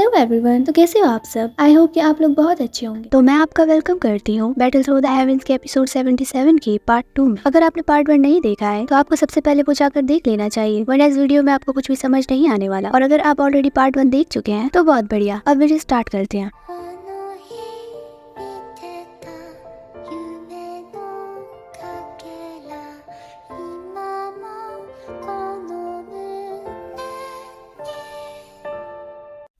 Hello everyone, तो कैसे हो आप सब। आई होप कि आप लोग बहुत अच्छे होंगे। तो मैं आपका वेलकम करती हूँ बैटल थ्रू द हेवंस के एपिसोड 77 की पार्ट 2 में। अगर आपने पार्ट 1 नहीं देखा है तो आपको सबसे पहले वो जाकर देख लेना चाहिए, वरना इस वीडियो में आपको कुछ भी समझ नहीं आने वाला। और अगर आप ऑलरेडी पार्ट 1 देख चुके हैं तो बहुत बढ़िया। अब वीडियो स्टार्ट करते हैं।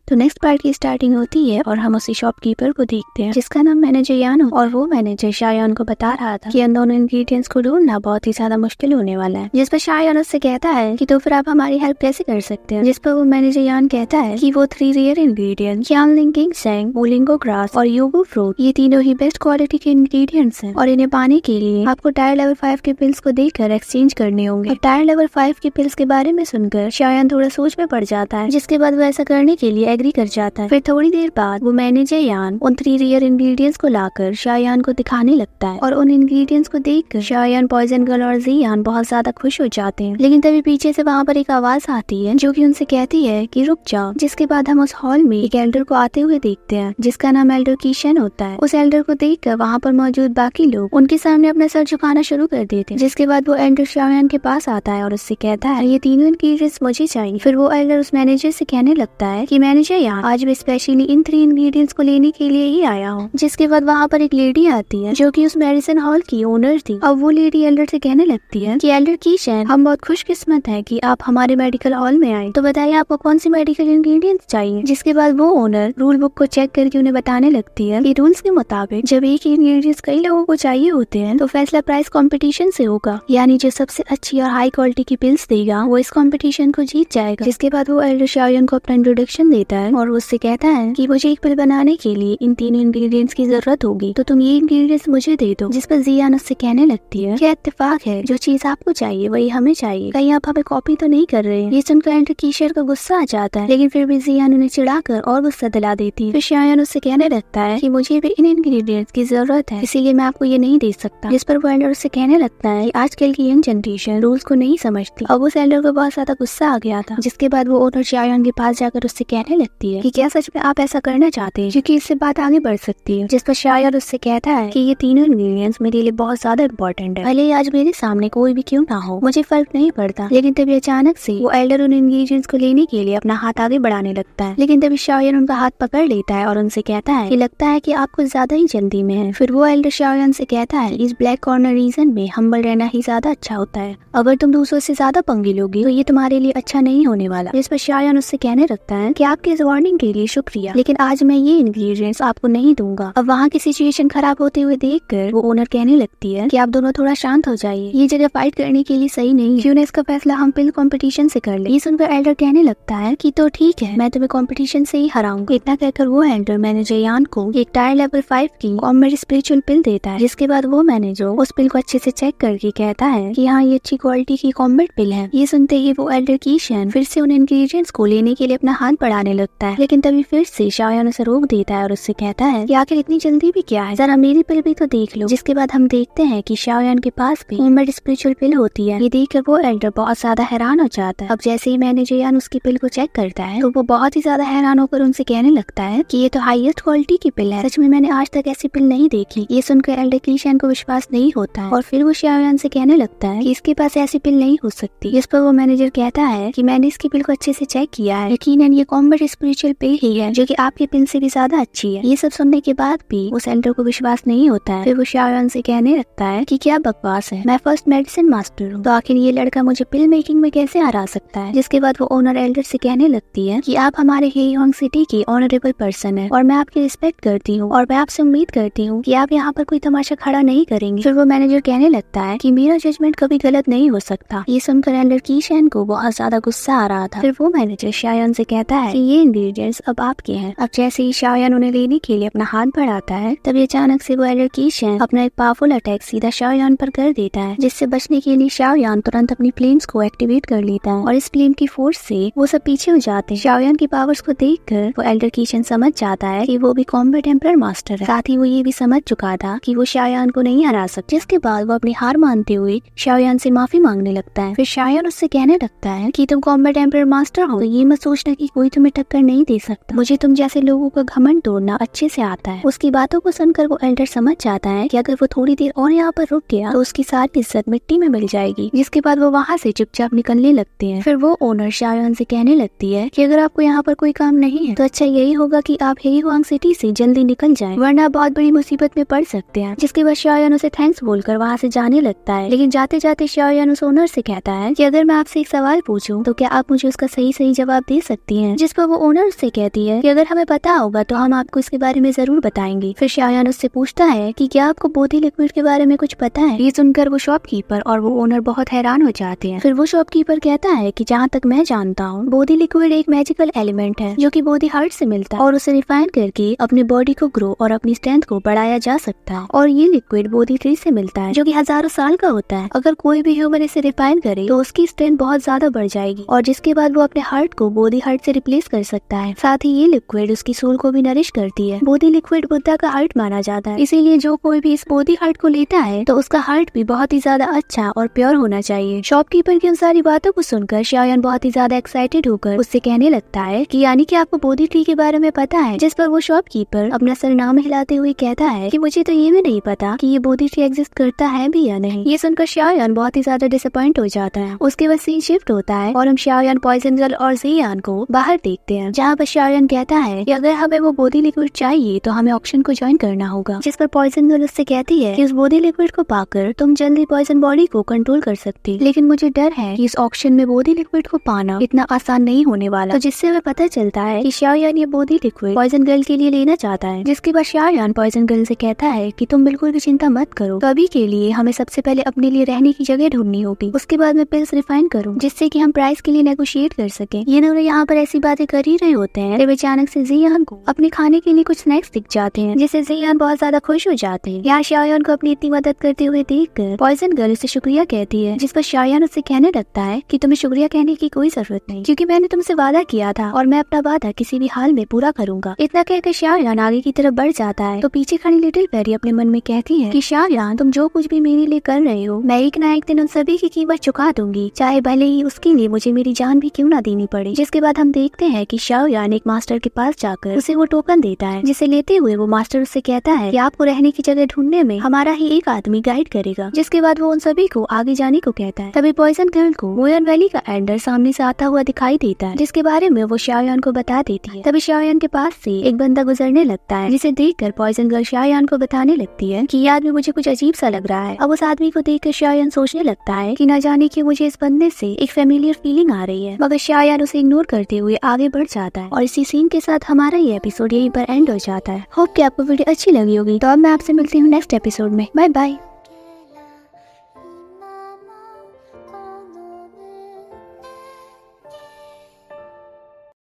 तो नेक्स्ट पार्ट की स्टार्टिंग होती है और हम उसी शॉपकीपर को देखते हैं जिसका नाम मैनेजर यान और वो मैनेजर शायान को बता रहा था कि इन दोनों इंग्रेडिएंट्स को ढूंढना बहुत ही ज्यादा मुश्किल होने वाला है। जिस पर शायान उससे कहता है कि तो फिर आप हमारी हेल्प कैसे कर सकते हैं। जिस पर वो मैनेजर यान कहता है कि वो 3 रेयर इंग्रेडिएंट्स यानलिंग किंगसेंग, मोलिंगो ग्रास और योगो फ्रूट, ये तीनों ही बेस्ट क्वालिटी के इंग्रेडिएंट्स हैं और इन्हें पाने के लिए आपको टायर लेवल 5 के पिल्स को देकर एक्सचेंज करने होंगे। टायर लेवल 5 के पिल्स के बारे में सुनकर शायान थोड़ा सोच में पड़ जाता है, जिसके बाद वो ऐसा करने के लिए एग्री कर जाता है। फिर थोड़ी देर बाद वो मैनेजर यान उन 3 रेयर इंग्रेडिएंट्स को लाकर शायान को दिखाने लगता है और उन इंग्रेडिएंट्स को देखकर शायान, पॉइजन गर्ल और जियान बहुत ज्यादा खुश हो जाते हैं। लेकिन तभी पीछे से वहाँ पर एक आवाज आती है जो कि उनसे कहती है कि रुक जाओ। जिसके बाद हम उस हॉल में एक एल्डर को आते हुए देखते हैं जिसका नाम एल्डर कीशन होता है। उस एल्डर को देखकर वहाँ पर मौजूद बाकी लोग उनके सामने अपना सर झुकाना शुरू कर देते हैं। जिसके बाद वो एल्डर शायान के पास आता है और उससे कहता है ये तीनों इंग्रेडिएंट्स मुझे चाहिए। फिर वो एल्डर उस मैनेजर से कहने लगता है कि मैनेजर यान, आज मैं स्पेशली इन 3 इंग्रेडिएंट्स को लेने के लिए ही आया हूँ। जिसके बाद वहाँ पर एक लेडी आती है जो कि उस मेडिसिन हॉल की ओनर थी। अब वो लेडी एल्डर से कहने लगती है कि एल्डर कीशन, हम बहुत खुशकिस्मत हैं कि आप हमारे मेडिकल हॉल में आए, तो बताइए आपको कौन सी मेडिकल इंग्रेडिएंट्स चाहिए। जिसके बाद वो ओनर रूल बुक को चेक करके उन्हें बताने लगती है कि रूल्स के मुताबिक जब एक ही इंग्रेडिएंट्स कई लोगों को चाहिए होते हैं तो फैसला प्राइस कंपटीशन से होगा, यानी जो सबसे अच्छी और हाई क्वालिटी की पिल्स देगा वो इस कंपटीशन को जीत जाएगा। जिसके बाद वो एल्डर शायान को अपना इंट्रोडक्शन देता है और उससे कहता है कि मुझे एक पिल बनाने के लिए इन 3 इंग्रेडिएंट्स की जरूरत होगी, तो तुम ये इंग्रेडिएंट्स मुझे दे दो। जिस पर जियान उससे कहने लगती है क्या इत्तेफाक है, जो चीज आपको चाहिए वही हमें चाहिए, कहीं आप हमें कॉपी तो नहीं कर रहे हैं। ये सुनकर एल्डर कीशर का गुस्सा आ जाता है, लेकिन फिर भी जियान उन्हें चिढ़ाकर और गुस्सा दिला देती है। फिर शायान उससे कहने लगता है कि मुझे भी इन इंग्रेडिएंट्स की जरूरत है, इसीलिए मैं आपको ये नहीं दे सकता। जिस पर वो एल्डर उससे कहने लगता है आजकल की यंग जनरेशन रूल्स को नहीं समझती। अब उस एल्डर को बहुत ज्यादा गुस्सा आ गया था। जिसके बाद वो ओनर शायान के पास जाकर उससे कहने लगती है कि क्या सच में आप ऐसा करना चाहते हैं, क्योंकि इससे बात आगे बढ़ सकती है। जिस पर शायद उससे कहता है कि ये तीनों इंग्रेडिएंट्स मेरे लिए बहुत ज्यादा इम्पोर्टेंट है, भले आज मेरे सामने कोई भी क्यों ना हो, मुझे फर्क नहीं पड़ता। लेकिन तभी अचानक से वो एल्डर उन इंग्रेडिएंट्स को लेने के लिए अपना हाथ आगे बढ़ाने लगता है। लेकिन तभी शायद उनका हाथ पकड़ लेता है और उनसे कहता है कि लगता है कि आप कुछ ज्यादा ही जल्दी में है। फिर वो एल्डर शायद से कहता है इस ब्लैक कॉर्नर रीजन में हम्बल रहना ही ज्यादा अच्छा होता है, अगर तुम दूसरों से ज्यादा पंगे लोगी तो ये तुम्हारे लिए अच्छा नहीं होने वाला। जिस पर शायद उससे कहने लगता है कि आपके इस वार्निंग के लिए शुक्रिया, लेकिन आज मैं ये इंग्रेडिएंट्स आपको नहीं दूंगा। अब वहाँ की सिचुएशन खराब होते हुए देखकर वो ओनर कहने लगती है कि आप दोनों थोड़ा शांत हो जाइए, ये जगह फाइट करने के लिए सही नहीं, क्यों ना इसका फैसला हम पिल कंपटीशन से कर ले। ये सुनकर एल्डर कहने लगता है कि तो ठीक है, मैं तुम्हें कंपटीशन से ही हराऊंगा। इतना कहकर वो एल्डर मैनेजर यान को एक टायर लेवल 5 की कॉम्बैट स्पिरिचुअल पिल देता है। जिसके बाद वो मैनेजर उस पिल को अच्छे से चेक करके कहता है कि हाँ, ये अच्छी क्वालिटी की कॉम्बैट पिल है। ये सुनते ही वो एल्डर कीशन फिर से उन इंग्रेडिएंट्स को लेने के लिए अपना हाथ बढ़ाने लगता है। लेकिन तभी फिर से शायान उसे रोक देता है और उससे कहता है कि आखिर इतनी जल्दी भी क्या है, जरा मेरी पिल भी तो देख लो। जिसके बाद हम देखते हैं कि शायान के पास भी कॉम्बैट स्पिरिचुअल पिल होती है। ये देखकर वो एल्डर बहुत ज्यादा हैरान हो जाता है। अब जैसे ही मैनेजर यान उसकी पिल को चेक करता है तो वो बहुत ही ज्यादा हैरान होकर उनसे कहने लगता है कि ये तो हाईएस्ट क्वालिटी की पिल है, सच में मैंने आज तक ऐसी पिल नहीं देखी। ये सुनकर एल्डर कीशन को विश्वास नहीं होता है और फिर वो शायान से कहने लगता है कि इसके पास ऐसी पिल नहीं हो सकती। जिस पर वो मैनेजर कहता है कि मैंने इसकी पिल को अच्छे से चेक किया है, यकीनन ये कॉम्बैट स्पिरिचुअल पिल ही है जो कि आपकी पिल से भी ज्यादा अच्छी है। ये सब सुनने के बाद भी उस एल्डर को विश्वास नहीं होता है। फिर वो शायान से कहने लगता है कि क्या बकवास है, मैं फर्स्ट मेडिसिन मास्टर हूँ, तो आखिर ये लड़का मुझे पिल मेकिंग में कैसे हरा सकता है। जिसके बाद वो ओनर एल्डर से कहने लगती है कि आप हमारे हेयोंग सिटी की ऑनरेबल पर्सन है और मैं आपकी रिस्पेक्ट करती हूँ और मैं आपसे उम्मीद करती हूँ कि आप यहाँ पर कोई तमाशा खड़ा नहीं करेंगे। फिर वो मैनेजर कहने लगता है कि मेरा जजमेंट कभी गलत नहीं हो सकता। ये सुनकर एल्डर कीशन को बहुत ज्यादा गुस्सा आ रहा था। फिर वो मैनेजर शायान से कहता है कि ये इंग्रेडिएंट्स अब आपके हैं। अब जैसे ही शायान उन्हें लेने के लिए अपना हाथ बढ़ाता है तभी अचानक से वो एल्डर कीशन अपना एक पावरफुल अटैक सीधा शायान पर कर देता है, जिससे बचने के लिए शायान तुरंत अपनी फ्लेम्स को एक्टिवेट कर लेता है और इस फ्लेम की फोर्स से वो सब पीछे हो जाते हैं। शायान की पावर्स को देखकर वो एल्डर कीशन समझ जाता है कि वो भी कॉम्बैट एम्परर मास्टर है। साथ ही वो ये भी समझ चुका था कि वो शायान को नहीं हरा सकता। जिसके बाद वो अपनी हार मानते हुए शायान से माफी मांगने लगता है। फिर शायान उससे कहने लगता है कि तुम कॉम्बैट एम्परर मास्टर हो तो ये मत सोचना कि कोई तुम्हें टक्कर नहीं दे सकता। मुझे तुम जैसे लोगों का घमंड तोड़ना अच्छे से आता है। उसकी बातों को सुनकर वो एल्डर समझ जाता है कि अगर वो थोड़ी देर और यहाँ पर रुक गया तो उसकी सारी इज्जत मिट्टी में मिल जाएगी। जिसके बाद वो वहाँ से चुपचाप निकलने लगते हैं। फिर वो ओनर शायान से कहने लगती है कि अगर आपको यहाँ पर कोई काम नहीं है तो अच्छा यही होगा कि आप हेई हुआंग सिटी से जल्दी निकल जाएं, वरना आप बहुत बड़ी मुसीबत में पड़ सकते हैं। जिसके बाद शायान उसे थैंक्स बोलकर वहाँ से जाने लगता है। लेकिन जाते जाते शायान उस ओनर से कहता है कि अगर मैं आपसे एक सवाल पूछूं तो क्या आप मुझे उसका सही सही जवाब दे सकती हैं। जिस पर वो ओनर से कहती है कि अगर हमें पता होगा तो हम आपको इसके बारे में जरूर बताएंगे। फिर शायान उससे पूछता है कि क्या आपको बोधी लिक्विड के बारे में कुछ पता है। ये सुनकर वो शॉपकीपर और वो ओनर बहुत हैरान हो जाते हैं। फिर वो शॉपकीपर कहता है कि जहाँ तक मैं जानता हूँ बोधी लिक्विड एक मैजिकल एलिमेंट है जो कि बोधी हार्ट से मिलता है और उसे रिफाइन करके अपने बॉडी को ग्रो और अपनी स्ट्रेंथ को बढ़ाया जा सकता है। और ये लिक्विड बोधी ट्री से मिलता है जो कि हजारों साल का होता है। अगर कोई भी ह्यूमन इसे रिफाइन करे तो उसकी स्ट्रेंथ बहुत ज्यादा बढ़ जाएगी और जिसके बाद वो अपने हार्ट को बोधी हार्ट से रिप्लेस कर सकता है। साथ ही ये लिक्विड उसकी सोल को भी नरिश करती है। बोधी लिक्विड बुद्धा का हार्ट माना जाता है, इसीलिए जो कोई भी इस बोधी हार्ट को लेता है तो उसका हार्ट भी बहुत ही ज्यादा अच्छा और प्योर होना चाहिए। शॉपकीपर की उन सारी बातों को सुनकर शायान बहुत ही ज्यादा एक्साइटेड होकर उससे कहने लगता है कि यानी कि आपको बोधी ट्री के बारे में पता है। जिस पर वो शॉपकीपर अपना सर नाम हिलाते हुए कहता है कि मुझे तो ये भी नहीं पता कि ये बोधी ट्री एग्जिस्ट करता है भी या नहीं। ये सुनकर शायान बहुत ही ज्यादा डिसअपॉइंट हो जाता है। उसके बाद सीन शिफ्ट होता है और हम शायान, पॉइजन गर्ल और जियान को बाहर देखते हैं, जहाँ पर शायान कहता है कि अगर हमें वो बोधी लिक्विड चाहिए तो हमें ऑक्शन को ज्वाइन करना होगा। जिस पर पॉइजन गर्ल उससे कहती है कि उस बोधी लिक्विड को पाकर तुम जल्दी पॉइजन बॉडी को कंट्रोल कर सकती, लेकिन मुझे डर है कि इस ऑक्शन में बोधी लिक्विड को पाना इतना आसान नहीं होने वाला। तो जिससे हमें पता चलता है कि शायान ये बोधी लिक्विड पॉइजन गर्ल के लिए लेना चाहता है। जिसके बाद शायान पॉइजन गर्ल से कहता है कि तुम बिल्कुल भी चिंता मत करो, तो अभी के लिए हमें सबसे पहले अपने लिए रहने की जगह ढूंढनी होगी। उसके बाद मैं पिल्स रिफाइन करूँ जिससे कि हम प्राइस के लिए नेगोशिएट कर सके। ये दोनों यहाँ पर ऐसी बातें कर ही रहे होते हैं जब अचानक से जियान को अपने खाने के लिए कुछ स्नैक्स दिख जाते हैं, जिससे जियान बहुत ज्यादा खुश हो जाते हैं। यहाँ शायान को अपनी इतनी मदद करते हुए देखकर पॉइजन गर्ल उससे शुक्रिया कहती है। जिस पर शायान उससे कहने लगता है कि तुम्हें शुक्रिया कहने की कोई जरूरत नहीं, क्योंकि मैंने तुमसे वादा किया था और मैं अपना वादा किसी भी हाल में पूरा करूंगा। इतना कहकर शायान आगे की तरफ बढ़ जाता है तो पीछे खड़ी लिटिल पेरी अपने मन में कहती है कि शायान तुम जो कुछ भी मेरे लिए कर रहे हो मैं एक ना एक दिन उन सभी की कीमत चुका दूंगी, चाहे भले ही उसके लिए मुझे मेरी जान भी क्यों ना देनी पड़े। जिसके बाद हम देखते हैं कि शायान एक मास्टर के पास जाकर उसे वो टोकन देता है, जिसे लेते हुए वो मास्टर उससे कहता है कि आपको रहने की जगह ढूंढने में हमारा ही एक आदमी गाइड करेगा। जिसके बाद वो उन सभी को आगे जाने को कहता है। तभी पॉइजन गर्ल को मोयन वैली का एंडर सामने से आता हुआ दिखाई देता है, जिसके बारे में वो शायान को बता देती है। तभी शायान के पास से एक बंदा गुजरने लगता है, जिसे देखकर पॉइजन गर्ल शायान को बताने लगती है कि ये आदमी मुझे कुछ अजीब सा लग रहा है। अब उस आदमी को देखकर शायान सोचने लगता है कि न जाने कि मुझे इस बंदे से एक फेमिलियर फीलिंग आ रही है, मगर शायान उसे इग्नोर करते हुए आगे बढ़ जाता है। और इसी सीन के साथ हमारा ये एपिसोड यहीं पर एंड हो जाता है। होप कि आपको वीडियो अच्छी लगी होगी। तो अब मैं आपसे मिलती हूँ नेक्स्ट एपिसोड में। Bye bye.